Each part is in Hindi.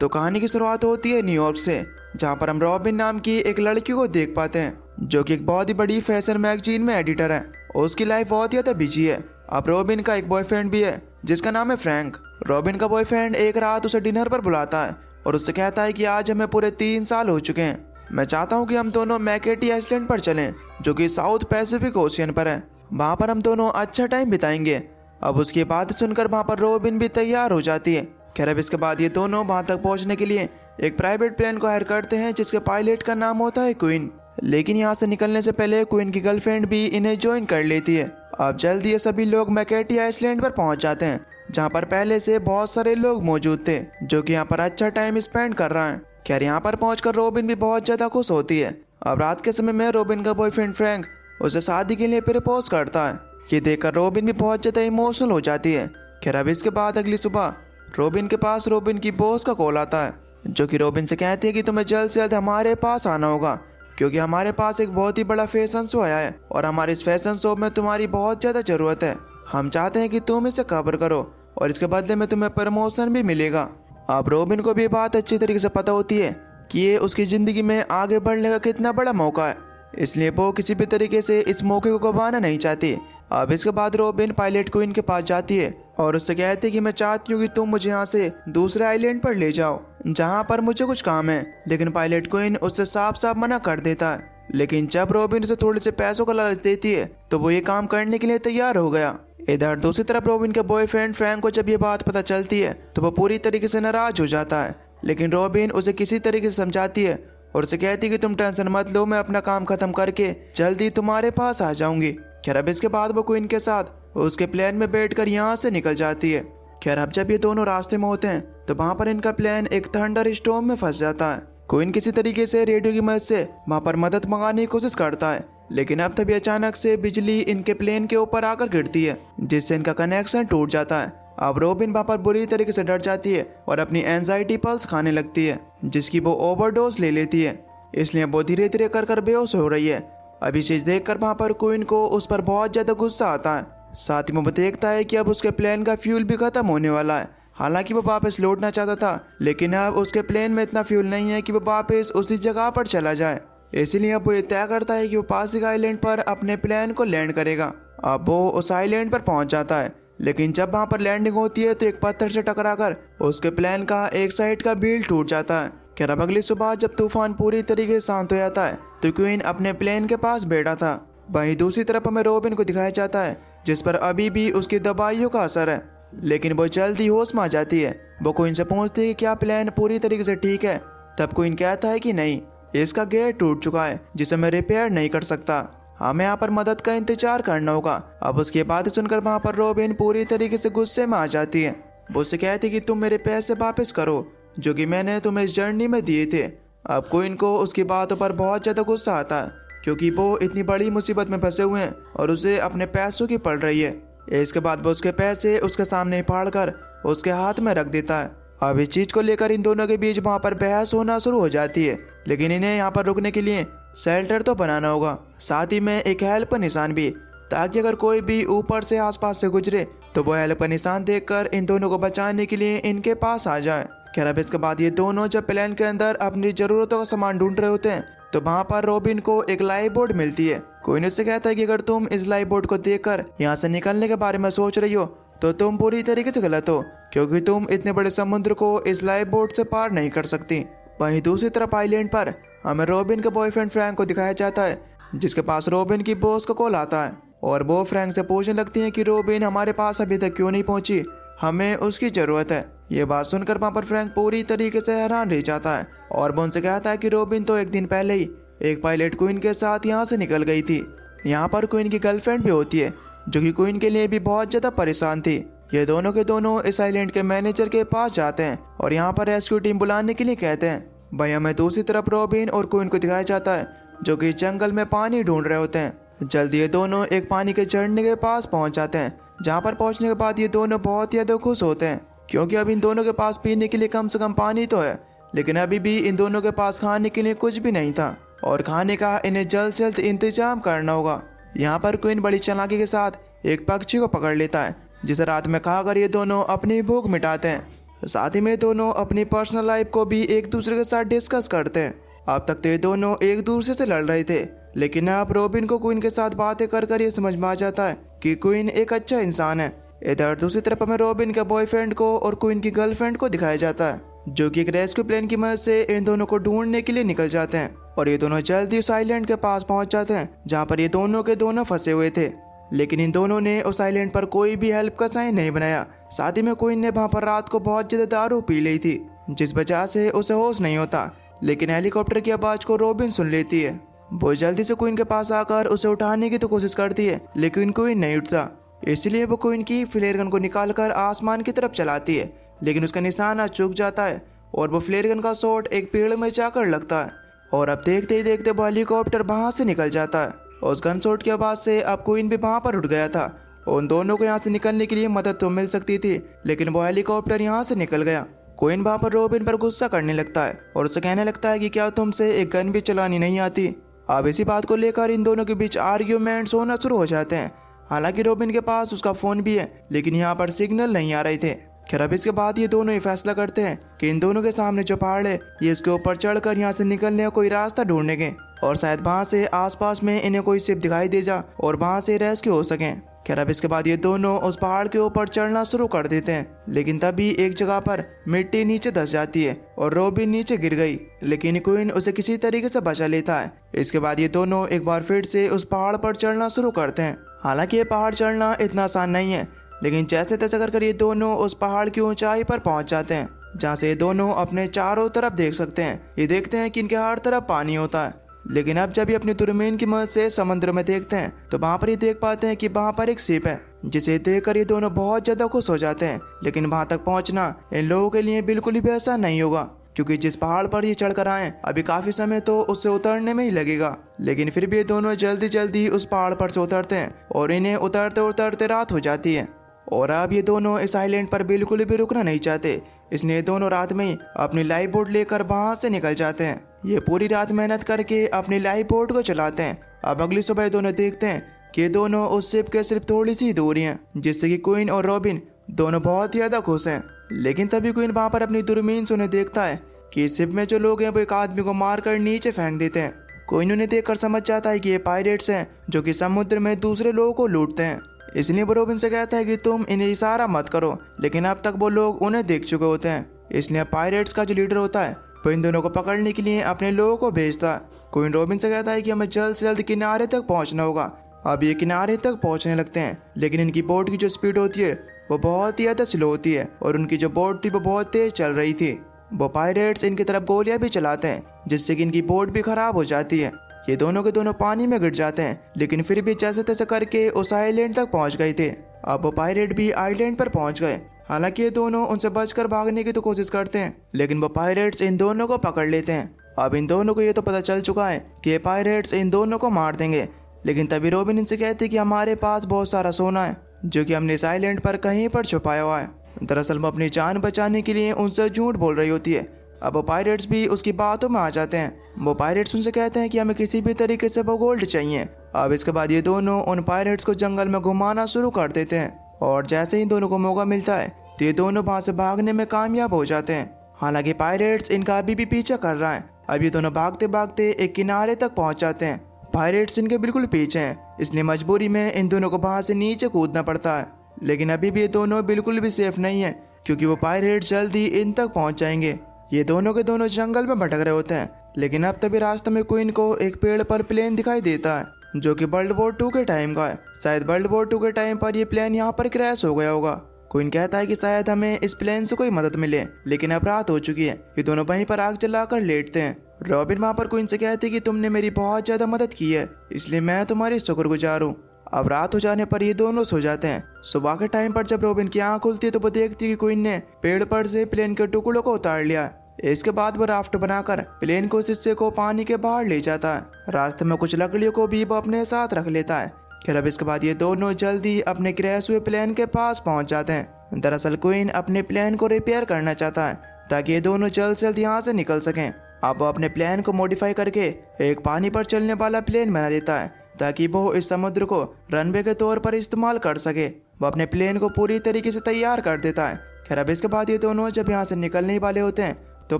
तो कहानी की शुरुआत होती है न्यूयॉर्क से, जहाँ पर हम रॉबिन नाम की एक लड़की को देख पाते हैं जो कि एक बहुत ही बड़ी फैशन मैगजीन में एडिटर है और उसकी लाइफ बहुत ही ज़्यादा बिजी है। अब रॉबिन का एक बॉयफ्रेंड भी है जिसका नाम है फ्रैंक। रॉबिन का बॉयफ्रेंड एक रात उसे डिनर पर बुलाता है और उससे कहता है कि आज हमें पूरे 3 साल हो चुके हैं, मैं चाहता हूँ कि हम दोनों मैकेटी आइसलैंड पर चलें जो कि साउथ पैसिफिक ओशियन पर है, वहाँ पर हम दोनों अच्छा टाइम बिताएंगे। अब उसकी बात सुनकर वहाँ पर रॉबिन भी तैयार हो जाती है। खैर अब इसके बाद ये दोनों वहाँ तक पहुँचने के लिए एक प्राइवेट प्लेन को हायर करते हैं जिसके पायलट का नाम होता है क्वीन। लेकिन यहाँ से निकलने से पहले क्वीन की गर्लफ्रेंड भी इन्हें ज्वाइन कर लेती है। अब जल्दी ये सभी लोग मैकेटी आइसलैंड पर पहुँच जाते हैं जहाँ पर पहले से बहुत सारे लोग मौजूद थे जो कि यहाँ पर अच्छा टाइम स्पेंड कर रहे हैं। खैर यहाँ पर पहुंचकर रॉबिन भी बहुत ज़्यादा खुश होती है। अब रात के समय में रॉबिन का बॉयफ्रेंड फ्रैंक उसे शादी के लिए प्रपोज करता है। ये देखकर रॉबिन भी बहुत ज़्यादा इमोशनल हो जाती है। खैर अब इसके बाद अगली सुबह रॉबिन के पास रॉबिन की बॉस का कॉल आता है जो कि रॉबिन से कहती है कि तुम्हें जल्द से जल्द हमारे पास आना होगा क्योंकि हमारे पास एक बहुत ही बड़ा फैशन शो आया है और हमारे इस फैशन शो में तुम्हारी बहुत ज़्यादा ज़रूरत है। हम चाहते हैं कि तुम इसे कवर करो और इसके बदले में तुम्हें प्रमोशन भी मिलेगा। अब रॉबिन को भी ये बात अच्छी तरीके से पता होती है कि ये उसकी ज़िंदगी में आगे बढ़ने का कितना बड़ा मौका है, इसलिए वो किसी भी तरीके से इस मौके को गंवाना नहीं चाहती। अब इसके बाद रॉबिन पायलट क्वीन के पास जाती है और उससे कहती है कि मैं चाहती हूँ कि तुम मुझे यहाँ से दूसरे आइलैंड पर ले जाओ जहाँ पर मुझे कुछ काम है। लेकिन पायलट क्वीन उससे साफ साफ मना कर देता है। लेकिन जब रॉबिन उसे थोड़े से पैसों का लालच देती है तो वो ये काम करने के लिए तैयार हो गया। इधर दूसरी तरफ रॉबिन के बॉयफ्रेंड फ्रैंक को जब ये बात पता चलती है तो वो पूरी तरीके से नाराज हो जाता है। लेकिन रॉबिन उसे किसी तरीके से समझाती है और उसे कहती है कि तुम टेंशन मत लो, मैं अपना काम खत्म करके जल्दी तुम्हारे पास आ जाऊंगी। खैर अब इसके बाद वो क्वीन के साथ उसके प्लेन में बैठकर यहाँ से निकल जाती है। खैर अब जब ये दोनों रास्ते में होते हैं तो वहाँ पर इनका प्लेन एक थंडर स्टॉर्म में फंस जाता है। क्वीन किसी तरीके से रेडियो की मदद से वहाँ पर मदद मंगाने की कोशिश करता है, लेकिन अब तभी अचानक से बिजली इनके प्लेन के ऊपर आकर गिरती है जिससे इनका कनेक्शन टूट जाता है। अब रॉबिन वहाँ पर बुरी तरीके से डर जाती है और अपनी एंजाइटी पल्स खाने लगती है जिसकी वो ओवरडोज ले लेती है, इसलिए वो धीरे धीरे कर बेहोश हो रही है। अभी चीज देखकर वहाँ पर क्वीन को उस पर बहुत ज्यादा गुस्सा आता है। साथ ही वो देखता है कि अब उसके प्लेन का फ्यूल भी खत्म होने वाला है। हालांकि वो वापस लौटना चाहता था लेकिन अब उसके प्लेन में इतना फ्यूल नहीं है कि वो वापस उसी जगह पर चला जाए, इसीलिए अब वो ये तय करता है कि वो पास के आइलैंड पर अपने प्लेन को लैंड करेगा। अब वो उस आइलैंड पर पहुंच जाता है, लेकिन जब वहाँ पर लैंडिंग होती है तो एक पत्थर से टकराकर उसके प्लेन का एक साइड का व्हील टूट जाता है। खैर अब अगली सुबह जब तूफान पूरी तरीके से शांत हो जाता है तो क्वीन अपने प्लेन के पास बैठा था। वहीं दूसरी तरफ हमें रॉबिन को दिखाया जाता है जिस पर अभी भी उसकी दवाइयों का असर है, लेकिन वो जल्दी होश में आ जाती है। वो क्वीन से पूछती है कि क्या प्लेन पूरी तरीके से ठीक है। तब क्वीन कहता है कि नहीं, इसका गियर टूट चुका है जिसे मैं रिपेयर नहीं कर सकता, हमें यहाँ पर मदद का इंतजार करना होगा। अब उसकी बात सुनकर वहाँ पर रॉबिन पूरी तरीके से गुस्से में आ जाती है। वो उससे कहती है कि तुम मेरे पैसे वापस करो जो कि मैंने तुम्हें इस जर्नी में दिए थे। अब क्वीन को उसकी बातों पर बहुत ज़्यादा गुस्सा आता है क्योंकि वो इतनी बड़ी मुसीबत में फंसे हुए हैं और उसे अपने पैसों की पड़ रही है। इसके बाद वो उसके पैसे उसके सामने फाड़ कर उसके हाथ में रख देता है। अब इस चीज़ को लेकर इन दोनों के बीच वहाँ पर बहस होना शुरू हो जाती है, लेकिन इन्हें यहाँ पर रुकने के लिए शेल्टर तो बनाना होगा, साथ ही में एक हेल्प का निशान भी, ताकि अगर कोई भी ऊपर से आसपास से गुजरे तो वो हेल्प का निशान देखकर इन दोनों को बचाने के लिए इनके पास आ जाए। खैर अब इसके बाद ये दोनों जब प्लेन के अंदर अपनी जरूरतों का सामान ढूंढ रहे होते हैं तो वहाँ पर रॉबिन को एक लाइफ बोट मिलती है। कोई उससे कहता है कि अगर तुम इस लाइफ बोट को देखकर यहाँ से निकलने के बारे में सोच रही हो तो तुम पूरी तरीके से गलत हो, क्योंकि तुम इतने बड़े समुद्र को इस लाइफ बोट से पार नहीं कर सकती। वहीं दूसरी तरफ आइलैंड पर हमें रॉबिन के बॉयफ्रेंड फ्रैंक को दिखाया जाता है जिसके पास रॉबिन की बॉस का कॉल आता है और वो फ्रैंक से पूछने लगती है कि रॉबिन हमारे पास अभी तक क्यों नहीं पहुंची, हमें उसकी जरूरत है। ये बात सुनकर वहाँ पर फ्रैंक पूरी तरीके से हैरान रह जाता है और वो उनसे कहता है कि रॉबिन तो एक दिन पहले ही एक पायलट क्वीन के साथ यहाँ से निकल गई थी। यहाँ पर क्वीन की गर्लफ्रेंड भी होती है जो कि क्वीन के लिए भी बहुत ज़्यादा परेशान थी। ये दोनों के दोनों इस आइलैंड के मैनेजर के पास जाते हैं और यहाँ पर रेस्क्यू टीम बुलाने के लिए कहते हैं। भाई हमें दूसरी तरफ रॉबिन और क्वीन को दिखाया जाता है जो कि जंगल में पानी ढूंढ रहे होते हैं। जल्दी ये दोनों एक पानी के झरने के पास पहुँच जाते हैं, जहाँ पर पहुँचने के बाद ये दोनों बहुत ही ज़्यादा खुश होते हैं क्योंकि अब इन दोनों के पास पीने के लिए कम से कम पानी तो है, लेकिन अभी भी इन दोनों के पास खाने के लिए कुछ भी नहीं था और खाने का इन्हें जल्द से जल्द इंतजाम करना होगा। यहाँ पर क्वीन बड़ी चालाकी के साथ एक पक्षी को पकड़ लेता है जिसे रात में खाकर ये दोनों अपनी भूख मिटाते हैं। साथ ही में दोनों अपनी पर्सनल लाइफ को भी एक दूसरे के साथ डिस्कस करते हैं। अब तक तो ये दोनों एक दूसरे से लड़ रहे थे, लेकिन अब रॉबिन को क्वीन के साथ बातें कर कर ये समझ में आ जाता है कि क्वीन एक अच्छा इंसान है। इधर दूसरी तरफ हमें रॉबिन के बॉयफ्रेंड को और क्वीन की गर्लफ्रेंड को दिखाया जाता है, जो कि एक रेस्क्यू प्लेन की मदद से इन दोनों को ढूंढने के लिए निकल जाते हैं। और ये दोनों जल्दी उस आइलैंड के पास पहुंच जाते हैं जहाँ पर ये दोनों के दोनों फंसे हुए थे। लेकिन इन दोनों ने उस आइलैंड पर कोई भी हेल्प का साइन नहीं बनाया। साथ ही में क्वीन ने वहाँ पर रात को बहुत ज्यादा दारू पी ली थी, जिस वजह से उसे होश नहीं होता। लेकिन हेलीकॉप्टर की आवाज को रॉबिन सुन लेती है। वो जल्दी से क्वीन के पास आकर उसे उठाने की तो कोशिश करती है, लेकिन क्वीन नहीं उठता। इसलिए वो क्वीन की फ्लेयर गन को निकालकर आसमान की तरफ चलाती है, लेकिन उसका निशाना चूक जाता है और वो फ्लेयर गन का शॉट एक पेड़ में जाकर लगता है। और अब देखते ही देखते वो हेलीकॉप्टर वहां से निकल जाता है। उस गन शॉट की आवाज से अब क्वीन भी वहां पर उठ गया था। उन दोनों को यहाँ से निकलने के लिए मदद तो मिल सकती थी, लेकिन वो हेलीकॉप्टर यहाँ से निकल गया। क्वीन वहां पर रॉबिन पर गुस्सा करने लगता है और उसे कहने लगता है कि क्या तुमसे एक गन भी चलानी नहीं आती। अब इसी बात को लेकर इन दोनों के बीच आर्ग्यूमेंट्स होना शुरू हो जाते हैं। हालांकि रॉबिन के पास उसका फोन भी है, लेकिन यहाँ पर सिग्नल नहीं आ रहे थे। खैर अब इसके बाद ये दोनों ही फैसला करते हैं कि इन दोनों के सामने जो पहाड़ है ये इसके ऊपर चढ़कर यहाँ से निकलने का कोई रास्ता ढूंढेंगे और शायद वहाँ से आसपास में इन्हें कोई शिप दिखाई दे जा और वहाँ से रेस्क्यू हो सकें। खैर अब इसके बाद ये दोनों उस पहाड़ के ऊपर चढ़ना शुरू कर देते हैं, लेकिन तभी एक जगह पर मिट्टी नीचे धंस जाती है और रॉबिन नीचे गिर गई, लेकिन क्वीन उसे किसी तरीके से बचा लेता है। इसके बाद ये दोनों एक बार फिर से उस पहाड़ पर चढ़ना शुरू करते हैं। हालांकि ये पहाड़ चढ़ना इतना आसान नहीं है, लेकिन जैसे तैसे कर ये दोनों उस पहाड़ की ऊंचाई पर पहुंच जाते हैं, जहाँ से ये दोनों अपने चारों तरफ देख सकते हैं। ये देखते हैं कि इनके हर तरफ पानी होता है। लेकिन अब जब ये अपनी दूरबीन की मदद से समुद्र में देखते हैं तो वहाँ पर ये देख पाते हैं कि वहाँ पर एक शिप है, जिसे देखकर ये दोनों बहुत ज्यादा खुश हो जाते हैं। लेकिन वहाँ तक पहुँचना इन लोगों के लिए बिल्कुल भी ऐसा नहीं होगा, क्योंकि जिस पहाड़ पर ये चढ़कर आए अभी काफी समय तो उससे उतरने में ही लगेगा। लेकिन फिर भी ये दोनों जल्दी जल्दी उस पहाड़ पर से उतरते हैं और इन्हें उतरते उतरते रात हो जाती है। और अब ये दोनों इस आइलैंड पर बिल्कुल भी रुकना नहीं चाहते, इसलिए दोनों रात में ही अपनी लाइफ बोट लेकर वहां से निकल जाते हैं। ये पूरी रात मेहनत करके अपनी लाइफ बोट को चलाते हैं। अब अगली सुबह दोनों देखते हैं कि ये दोनों उस शिप के सिर्फ थोड़ी सी दूरी हैं, जिससे कि क्वीन और रॉबिन दोनों बहुत ही ज्यादा खुश हैं। लेकिन तभी क्वीन वहां पर अपनी दूरबीन से उन्हें देखता है कि इस शिप में जो लोग हैं वो एक आदमी को मारकर नीचे फेंक देते हैं। क्वीन उन्हें देखकर समझ जाता है कि ये पायरेट्स हैं जो कि समुद्र में दूसरे लोगों को लूटते हैं। इसलिए वो रॉबिन से कहता है कि तुम इन्हें इशारा मत करो, लेकिन अब तक वो लोग उन्हें देख चुके होते हैं। इसलिए पायरेट्स का जो लीडर होता है वो इन दोनों को पकड़ने के लिए अपने लोगों को भेजता है। क्वीन रॉबिन से कहता है कि हमें जल्द से जल्द किनारे तक पहुंचना होगा। अब ये किनारे तक पहुंचने लगते हैं, लेकिन इनकी बोट की जो स्पीड होती है वो बहुत ही ज़्यादा स्लो होती है और उनकी जो बोट थी वो बहुत तेज चल रही थी। वो पायरेट्स इनकी तरफ गोलियां भी चलाते हैं, जिससे कि इनकी बोट भी खराब हो जाती है। ये दोनों के दोनों पानी में गिर जाते हैं, लेकिन फिर भी जैसे तैसे करके उस आइलैंड तक पहुंच गए थे। अब वो पायरेट भी आइलैंड पर पहुंच गए। हालांकि ये दोनों उनसे बचकर भागने की तो कोशिश करते हैं, लेकिन वो पायरेट्स इन दोनों को पकड़ लेते हैं। अब इन दोनों को ये तो पता चल चुका है कि ये पायरेट्स इन दोनों को मार देंगे, लेकिन तभी रॉबिन इनसे कहती है कि हमारे पास बहुत सारा सोना है जो कि हमने इस आइलैंड पर कहीं पर छुपाया हुआ है। दरअसल वो अपनी जान बचाने के लिए उनसे झूठ बोल रही होती है। अब वो पायरेट्स भी उसकी बातों में आ जाते हैं। वो पायरेट्स उनसे कहते हैं कि हमें किसी भी तरीके से वो गोल्ड चाहिए। अब इसके बाद ये दोनों उन पायरेट्स को जंगल में घुमाना शुरू कर देते हैं और जैसे ही दोनों को मौका मिलता है तो ये दोनों वहां से भागने में कामयाब हो जाते हैं। हालांकि पायरेट्स इनका अभी भी पीछा कर रहा है। अब ये दोनों भागते भागते एक किनारे तक पहुंच जाते हैं। पायरेट्स इनके बिल्कुल पीछे हैं, इसलिए मजबूरी में इन दोनों को वहां से नीचे कूदना पड़ता है। लेकिन अभी भी ये दोनों बिल्कुल भी सेफ नहीं है, क्योंकि वो पायरेट्स जल्दी इन तक पहुंच जाएंगे। ये दोनों के दोनों जंगल में भटक रहे होते हैं, लेकिन अब तभी रास्ते में क्वीन को एक पेड़ पर प्लेन दिखाई देता है, जो कि वर्ल्ड वॉर 2 के टाइम का है। शायद वर्ल्ड वॉर 2 के टाइम पर ये प्लेन यहाँ पर क्रैश हो गया होगा। क्वीन कहता है कि शायद हमें इस प्लेन से कोई मदद मिले, लेकिन अब रात हो चुकी है। ये दोनों वहीं पर आग जलाकर लेटते हैं। रॉबिन वहाँ पर क्वीन से कहती है कि तुमने मेरी बहुत ज्यादा मदद की है, इसलिए मैं तुम्हारी शुक्रगुजार हूँ। अब रात हो जाने पर ये दोनों सो जाते हैं। सुबह के टाइम पर जब रॉबिन की आँख खुलती है तो वो देखती है कि क्वीन ने पेड़ पर से प्लेन के टुकड़ों को उतार लिया। इसके बाद वो राफ्ट बनाकर प्लेन को हिस्से को पानी के बाहर ले जाता है। रास्ते में कुछ लकड़ियों को भी वो अपने साथ रख लेता है। फिर अब इसके बाद ये दोनों जल्दी अपने क्रैश हुए प्लेन के पास पहुंच जाते हैं। दरअसल क्वीन अपने प्लेन को रिपेयर करना चाहता है ताकि ये दोनों जल्द से जल्द यहाँ से निकल सकें। अब वो अपने प्लेन को मॉडिफाई करके एक पानी पर चलने वाला प्लेन बना देता है, ताकि वो इस समुद्र को रनवे के तौर पर इस्तेमाल कर सके। वो अपने प्लेन को पूरी तरीके से तैयार कर देता है खैर अब इसके बाद ये दोनों जब यहाँ से निकलने ही वाले होते हैं तो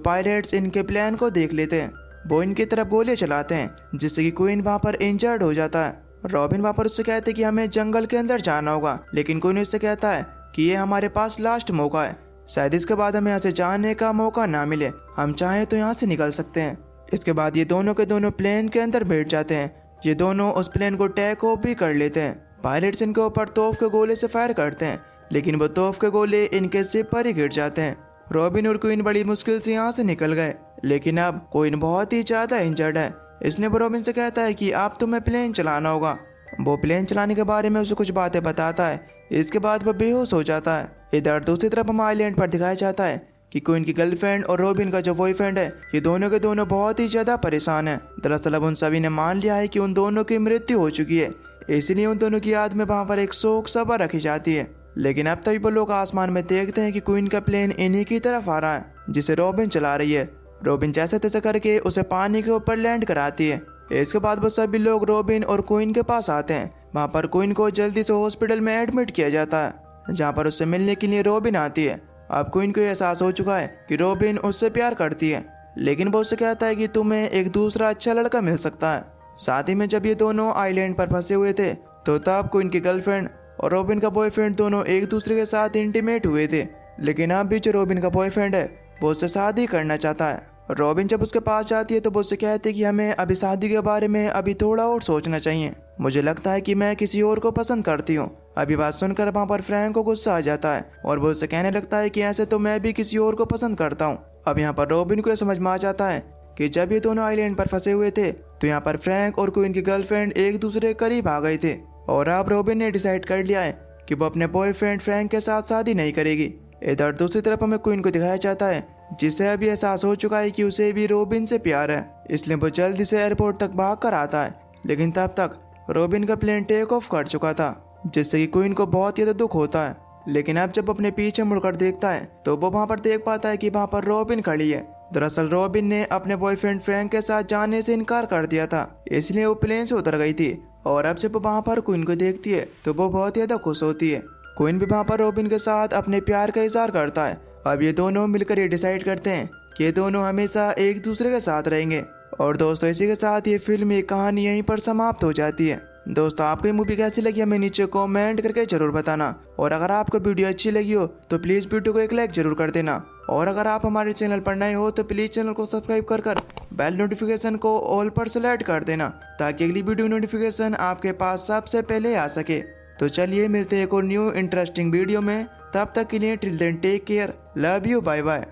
पायलट्स इनके प्लान को देख लेते हैं। वो इनकी तरफ गोले चलाते हैं जिससे कि क्वीन वहाँ पर इंजर्ड हो जाता है। रॉबिन वहाँ पर उससे कहते हैं कि हमें जंगल के अंदर जाना होगा, लेकिन क्वीन उससे कहता है कि ये हमारे पास लास्ट मौका है, शायद इसके बाद हमें यहाँ से जाने का मौका ना मिले, हम चाहें तो यहाँ से निकल सकते हैं। इसके बाद ये दोनों के दोनों प्लेन के अंदर बैठ जाते हैं। ये दोनों उस प्लेन को टेक ऑफ भी कर लेते हैं। पायलट्स इनके ऊपर तोफ के गोले से फायर करते हैं, लेकिन वो तोफ के गोले इनके सिर पर ही गिर जाते हैं। रॉबिन और क्वीन बड़ी मुश्किल से यहाँ से निकल गए, लेकिन अब क्वीन बहुत ही ज़्यादा इंजर्ड है। इसलिए वो रॉबिन से कहता है कि आप तुम्हें प्लेन चलाना होगा। वो प्लेन चलाने के बारे में उसे कुछ बातें बताता है। इसके बाद वह बेहोश हो जाता है। इधर दूसरी तरफ हम आइलैंड पर दिखाया जाता है कि क्वीन की गर्लफ्रेंड और रॉबिन का जो बॉयफ्रेंड है, ये दोनों के दोनों बहुत ही ज़्यादा परेशान है। दरअसल अब उन सभी ने मान लिया है कि उन दोनों की मृत्यु हो चुकी है, इसलिए उन दोनों की याद में वहाँ पर एक शोक सभा रखी जाती है। लेकिन अब तभी वो लोग आसमान में देखते हैं कि क्वीन का प्लेन इन्हीं की तरफ आ रहा है, जिसे रॉबिन चला रही है। रॉबिन जैसे तैसे करके उसे पानी के ऊपर लैंड कराती है। इसके बाद वो सभी लोग रॉबिन और क्वीन के पास आते हैं। वहाँ पर क्वीन को जल्दी से हॉस्पिटल में एडमिट किया जाता है, जहाँ पर उससे मिलने के लिए रॉबिन आती है। अब क्वीन को एहसास हो चुका है कि रॉबिन उससे प्यार करती है, लेकिन वो उससे कहता है कि तुम्हें एक दूसरा अच्छा लड़का मिल सकता है। साथ ही में जब ये दोनों आइलैंड पर फंसे हुए थे तो तब क्वीन की गर्लफ्रेंड और रॉबिन का बॉयफ्रेंड दोनों एक दूसरे के साथ इंटीमेट हुए थे, लेकिन अब भी जो रॉबिन का बॉयफ्रेंड है वो उससे शादी करना चाहता है। रॉबिन जब उसके पास जाती है तो वो उससे कहती है कि हमें अभी शादी के बारे में अभी थोड़ा और सोचना चाहिए, मुझे लगता है कि मैं किसी और को पसंद करती हूँ। अभी बात सुनकर वहाँ पर फ्रैंक को गुस्सा आ जाता है और वो उससे कहने लगता है कि ऐसे तो मैं भी किसी और को पसंद करता हूँ। अब यहाँ पर रॉबिन को यह समझ में आ जाता है कि जब ये दोनों आइलैंड पर फंसे हुए थे तो यहाँ पर फ्रैंक और क्वीन की गर्लफ्रेंड एक दूसरे के करीब आ गए थे, और अब रॉबिन ने डिसाइड कर लिया है कि वो अपने बॉयफ्रेंड फ्रैंक के साथ शादी नहीं करेगी। इधर दूसरी तरफ हमें क्वीन को दिखाया जाता है जिसे अभी एहसास हो चुका है कि उसे भी रॉबिन से प्यार है, इसलिए वो जल्दी से एयरपोर्ट तक भाग कर आता है। लेकिन तब तक रॉबिन का प्लेन टेक ऑफ कर चुका था, जिससे कि क्वीन को बहुत ज़्यादा दुख होता है। लेकिन अब जब अपने पीछे मुड़कर देखता है तो वो वहाँ पर देख पाता है कि वहाँ पर रॉबिन खड़ी है। दरअसल रॉबिन ने अपने बॉयफ्रेंड फ्रैंक के साथ जाने से इनकार कर दिया था, इसलिए वो प्लेन से उतर गई थी। और अब जब वो वहाँ पर क्वीन को देखती है तो वो बहुत ज़्यादा खुश होती है। क्वीन भी वहाँ पर रॉबिन के साथ अपने प्यार का इजहार करता है। अब ये दोनों मिलकर ये डिसाइड करते हैं कि ये दोनों हमेशा एक दूसरे के साथ रहेंगे। और दोस्तों इसी के साथ ये फिल्म, ये कहानी यहीं पर समाप्त हो जाती है। दोस्तों आपको ये मूवी कैसी लगी हमें नीचे कमेंट करके जरूर बताना, और अगर आपको वीडियो अच्छी लगी हो तो प्लीज़ वीडियो को एक लाइक जरूर कर देना। और अगर आप हमारे चैनल पर नए हो तो प्लीज़ चैनल को सब्सक्राइब कर बेल नोटिफिकेशन को ऑल पर सेलेक्ट कर देना, ताकि अगली वीडियो नोटिफिकेशन आपके पास सबसे पहले आ सके। तो चलिए मिलते हैं एक और न्यू इंटरेस्टिंग वीडियो में, तब तक के लिए till then take care, love you, bye bye.